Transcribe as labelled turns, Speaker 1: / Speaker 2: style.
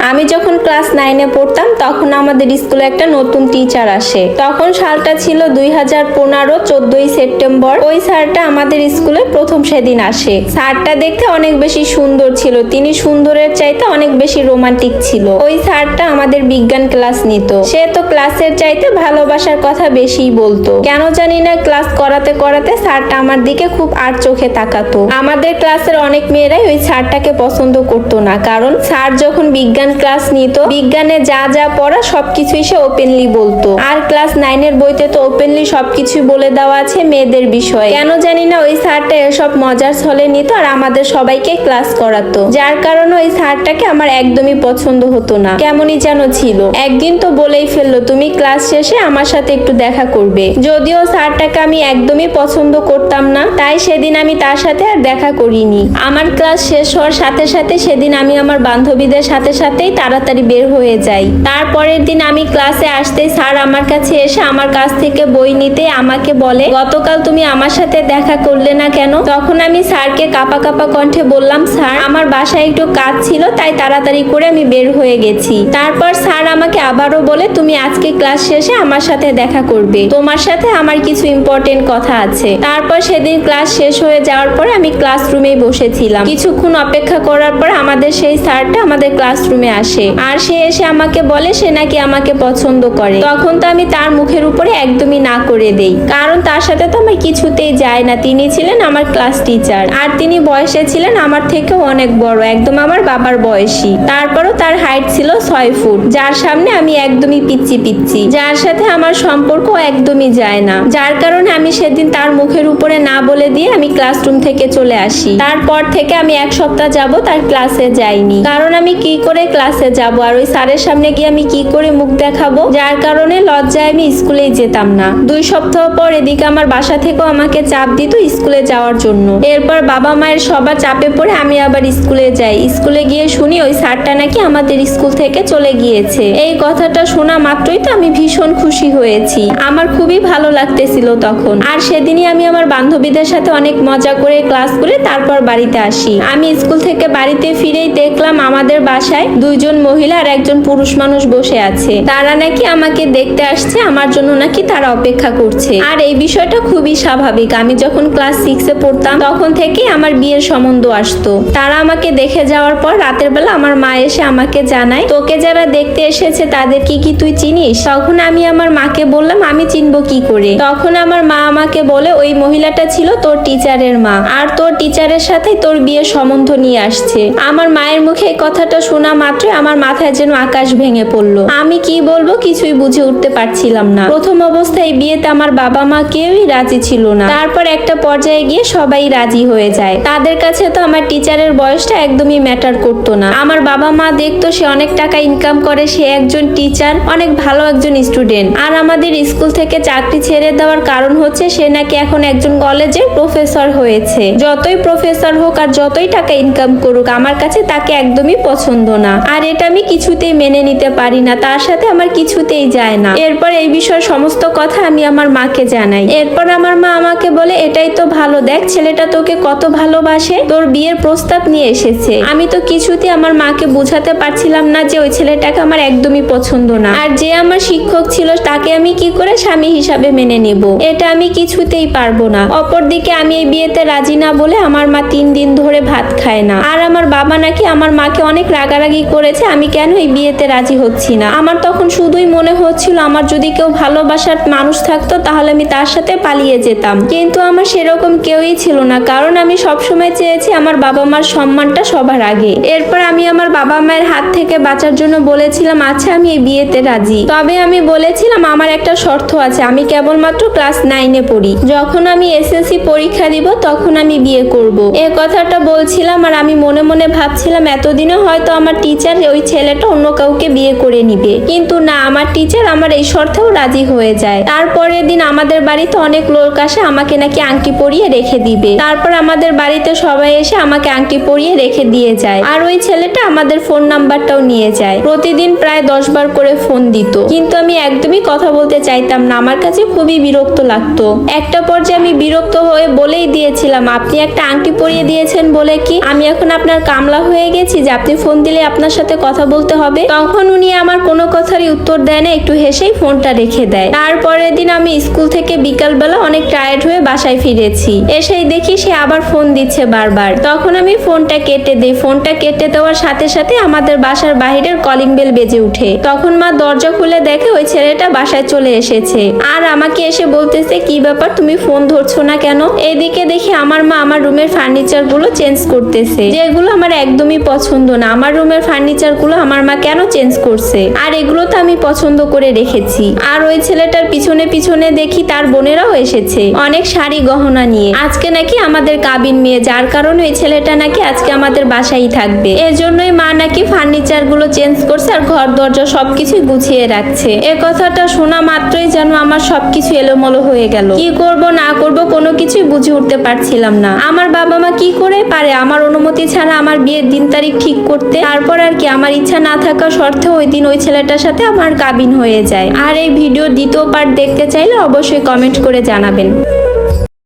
Speaker 1: আমি যখন ক্লাস 9-এ পড়তাম তখন আমাদের স্কুলে একটা নতুন টিচার আসে। তখন সালটা ছিল 2015 14ই সেপ্টেম্বর। ওই স্যারটা আমাদের স্কুলে প্রথম সেদিন আসে। স্যারটা দেখতে অনেক বেশি সুন্দর ছিল, তিনি সুন্দরের চাইতে অনেক বেশি রোমান্টিক ছিল। ওই স্যারটা আমাদের বিজ্ঞান ক্লাস নিত। সে তো ক্লাসের চাইতে ভালোবাসার কথা বেশিই বলতো। কেন জানি না ক্লাস করাতে করাতে স্যারটা আমার দিকে খুব আর চোখে তাকাতো। আমাদের ক্লাসের অনেক মেয়েরাই ওই স্যারটাকে পছন্দ করতো না, কারণ স্যার যখন বিজ্ঞান ক্লাস নিত বিজ্ঞানে যা যা পড়া সবকিছুই সে ওপেনলি বলতো। আর ক্লাস 9-এর বইতে তো ওপেনলি সবকিছু বলে দেওয়া আছে মেয়েদের বিষয়ে। কেন জানি না ওই স্যারটা এসব মজার ছলে নিত আর আমাদের সবাইকে ক্লাস করাতো, যার কারণে ওই স্যারটাকে আমার একদমই পছন্দ হতো না, কেমনই যেন ছিল। একদিন তো বলেই ফেললো তুমি ক্লাস শেষে আমার সাথে একটু দেখা করবে। যদিও স্যারটাকে আমি একদমই পছন্দ করতাম না, তাই সেদিন আমি তার সাথে আর দেখা করিনি। আমার ক্লাস শেষ হওয়ার সাথে সাথে সেদিন আমি আমার বান্ধবীদের সাথে সাথেই তাড়াতাড়ি বের হয়ে যাই। তারপরের দিন আমি ক্লাসে আসতেই স্যার আমার কাছে এসে আমার কাছ থেকে বই নিতে আমাকে বলে, গতকাল তুমি আমার সাথে দেখা করলে না কেন? তখন আমি স্যারকে কাঁপা কাঁপা কণ্ঠে বললাম, স্যার আমার বাসায় একটু কাজ ছিল তাই তাড়াতাড়ি করে আমি বের হয়ে গেছি। তারপর স্যার আমাকে আবারও বলে, তুমি আজকে ক্লাস শেষে আমার সাথে দেখা করবে, তোমার সাথে আমার কিছু ইম্পর্টেন্ট কথা আছে। তারপর সেদিন ক্লাস শেষ হয়ে যাওয়ার পর আমি ক্লাসরুমেই বসেছিলাম। কিছুক্ষণ অপেক্ষা করার পর আমাদের সেই স্যারটা আমাদের ক্লাসরুমে আসে, আর সে এসে আমাকে বলে সে নাকি আমাকে পছন্দ করে। তখন তো আমি তার মুখের উপরে একদমই না করে দেই, কারণ তার সাথে তো আমার কিছুতেই যায় না। তিনি ছিলেন আমার ক্লাস টিচার, আর তিনি বয়সে ছিলেন আমার থেকেও অনেক বড়, একদম আমার বাবার বয়সী। তারপরও তার হাইট ছিল 6 ফুট, যার সামনে আমি একদমই পিচ্ছি পিচ্ছি, যার সাথে আমার সম্পর্ক একদমই যায় না। যার কারণে আমি সেদিন তার মুখের উপরে না বলে দিয়ে আমি ক্লাসরুম থেকে চলে আসি। তারপর থেকে আমি এক সপ্তাহ যাব তার ক্লাসে যাইনি, কারণ আমি কি করে ক্লাসে যাব আর ওই স্যারের সামনে গিয়ে আমি কি করে মুখ দেখাবো, যার কারণে লজ্জায় আমি স্কুলেই যেতাম না। 2 সপ্তাহ পর এদিকে আমার বাসা থেকেও আমাকে চাপ দিত স্কুলে যাওয়ার জন্য। এরপর বাবা মায়ের সবার চাপে পড়ে আমি আবার স্কুলে যাই। স্কুলে গিয়ে শুনি ওই স্যারটা নাকি আমাদের স্কুল থেকে চলে গিয়েছে। এই কথাটা শোনা মাত্রই তো আমি ভীষণ খুশি হয়েছি, আমার খুবই ভালো লাগতেছিল তখন। আর সেদিনই আমি আমার বান্ধবীদের সাথে অনেক মজা করে ক্লাস করে তারপর বাড়িতে আসি। আমি স্কুল থেকে বাড়িতে ফিরেই দেখলাম আমাদের বাসায় 2 জন মহিলা আর একজন পুরুষ মানুষ বসে আছে। তারা নাকি আমাকে দেখতে আসছে, আমার জন্য নাকি তারা অপেক্ষা করছে। আর এই বিষয়টা খুবই স্বাভাবিক, আমি যখন ক্লাস 6-এ পড়তাম তখন থেকে আমার বিয়ের সম্বন্ধ আসতো। তারা আমাকে দেখে যাওয়ার পর রাতের বেলা আমার মা এসে আমাকে জানায়, তোকে যারা দেখতে এসেছে তাদের কি তুই চিনিস? তখন আমি আমার মাকে বললাম, আমি চিনবো কি করে? তখন আমার মা আমাকে বলে, ওই মহিলাটা ছিল তোর টিচারের মা, আর তোর টিচারের সাথে তোর বিয়ের সম্বন্ধ নিয়ে আসছে। আমার মায়ের মুখে এই কথাটা শোনা মাত্রই আমার মাথায় যেন আকাশ ভেঙে পড়লো। আমি কি বলবো কিছুই বুঝে উঠতে পারছিলাম না। প্রথম অবস্থায় বিয়েতে আমার বাবা মা কেউই রাজি ছিল না, তারপর একটা পর্যায়ে গিয়ে সবাই রাজি হয়ে যায়। তাদের কাছে তো আমার টিচারের বয়সটা একদমই ম্যাটার করতো না। আমার বাবা মা দেখতো সে অনেক টাকা ইনকাম করে, সে একজন টিচার, অনেক ভালো একজন স্টুডেন্ট। আর আমাদের স্কুল থেকে চাকরি ছেড়ে দেওয়ার কারণ হচ্ছে সে নাকি এখন একজন কলেজের প্রফেসর হয়েছে। যতই প্রফেসর হোক আর যতই টাকা ইনকাম করুক, আমার কাছে তাকে একদমই পছন্দ না। আর এটা আমি কিছুতেই মেনে নিতে পারি না, তার সাথে আমার কিছুতেই যায় না। এরপর এই বিষয়ে সমস্ত কথা আমি আমার মাকে জানাই। এরপর আমার মা আমাকে বলে, এটাই তো ভালো, দেখ ছেলেটা তোকে কত ভালোবাসে, তোর বিয়ের প্রস্তাব নিয়ে এসেছে। আমি তো কিছুতেই আমার মাকে বোঝাতে পারছিলাম না যে ওই ছেলেটাকে আমার একদমই পছন্দ না, আর যে আমার শিক্ষক ছিল তাকে আমি কি করে স্বামী হিসাবে মেনে নেব, এটা আমি কিছুতেই পারবো না। অপরদিকে আমি এই বিয়েতে রাজি না বলে আমার মা 3 দিন ধরে ভাত খায় না। আর আমার বাবা নাকি আমার মাকে অনেক রাগারাগি করেছে আমি কেন এই বিয়েতে রাজি হচ্ছি না। আমার তখন শুধুই মনে হচ্ছিল আমার যদি কেউ ভালোবাসার মানুষ থাকতো তাহলে আমি তার সাথে পালিয়ে যেতাম, কিন্তু আমার সেরকম কেউই ছিল না, কারণ আমি সবসময় চেয়েছি আমার বাবা মার সম্মানটা সবার আগে। এরপর আমি আমার বাবা মায়ের হাত থেকে বাঁচার জন্য বলেছিলাম, আচ্ছা আমি এই বিয়েতে রাজি, তবে আমি বলেছিলাম আমার একটা শর্ত আছে, আমি কেবলমাত্র ক্লাস 9-এ পড়ি, যখন আমি এসএসসি পরীক্ষা দিব তখন আমি বিয়ে করব। এই কথাটা বলছিলাম আর আমি মনে মনে ভাবছিলাম এতদিনে হয়তো আমার টিচার ওই ছেলেটা অন্য কাউকে বিয়ে করে নিবে, কিন্তু না, আমার টিচার আমার এই শর্তেও রাজি হয়ে যায়। তারপরের দিন আমাদের বাড়িতে অনেক লোক আসে, আমাকে নাকি আংটি পরিয়ে রেখে দিবে। তারপর আমাদের বাড়িতে সবাই এসে আমাকে আংটি পরিয়ে রেখে দিয়ে যায়, আর ওই ছেলেটা আমাদের ফোন নাম্বারটাও নিয়ে যায়। প্রতিদিন প্রায় 10 বার করে ফোন দিত, কিন্তু আমি একদমই কথা বলতে চাইতাম না, আমার কাছে খুবই বিরক্ত লাগতো। একটা পর্যায়ে আমি বিরক্ত হয়ে বলেই দিয়েছিলাম, আপনি একটা আংটি পরিয়ে দিয়েছেন বলে কি আমি এখন আপনার কামলা হয়ে গেছি যে আপনি ফোন দিলে আপনার সাথে কথা বলতে হবে। তখন উনি আমার কোনো কথারই উত্তর দেয় না, একটু হেসেই ফোনটা রেখে দেয়। তারপরের দিন আমি স্কুল থেকে বিকালবেলা অনেক টায়ার্ড হয়ে বাসায় ফিরেছি। এসেই দেখি সে আবার ফোন দিচ্ছে বারবার। তখন আমি ফোনটা কেটে দিই। ফোনটা কেটে দেওয়ার সাথে সাথে আমাদের বাসার বাহিরের কলিং বেল বেজে উঠে। তখন মা দরজা খুলে দেখে ওই ছেলেটা বাসায় চলে এসেছে আর আমাকে এসে বলতেছে, কি ব্যাপার, তুমি ফোন ধরছো না কেন? এদিকে দেখি আমার মা আমার রুমের ফার্নিচার গুলো চেঞ্জ করতেছে, যেগুলো আমার একদমই পছন্দ না। আমার রুমের ফার্নিচার গুলো আমার মা কেন চেঞ্জ করছে? আর এগুলো তো আমি পছন্দ করে রেখেছি। আর ওই ছেলেটার পিছনে পিছনে দেখি তার বোনেরাও এসেছে অনেক শাড়ি গহনা নিয়ে। আজকে নাকি আমাদের কাবিন মেয়ে, যার কারণে ওই ছেলেটা নাকি আজকে আমাদের বাসায় থাকবে। এজন্যই মা নাকি ফার্নিচার গুলো চেঞ্জ করছে আর ঘর দরজা সবকিছু গুছিয়ে রাখছে। এ কথাটা শোনা মাত্রই যেন আমার সবকিছু এলোমেলো হয়ে গেল। কি করব না করব কোনো কিছুই বুঝে উঠতে পারছিলাম না। আমার বাবা মা কি করে পারে আমার অনুমতি ছাড়া আমার বিয়ের দিন তারিখ ঠিক করতে? তারপর আর কি, আমার ইচ্ছা না থাকা সত্ত্বেও ওই দিন ওই ছেলেটার সাথে আমার কাবিন হয়ে যায়। আর এই ভিডিও দ্বিতীয় পার্ট দেখতে চাইলে অবশ্যই কমেন্ট করে জানাবেন।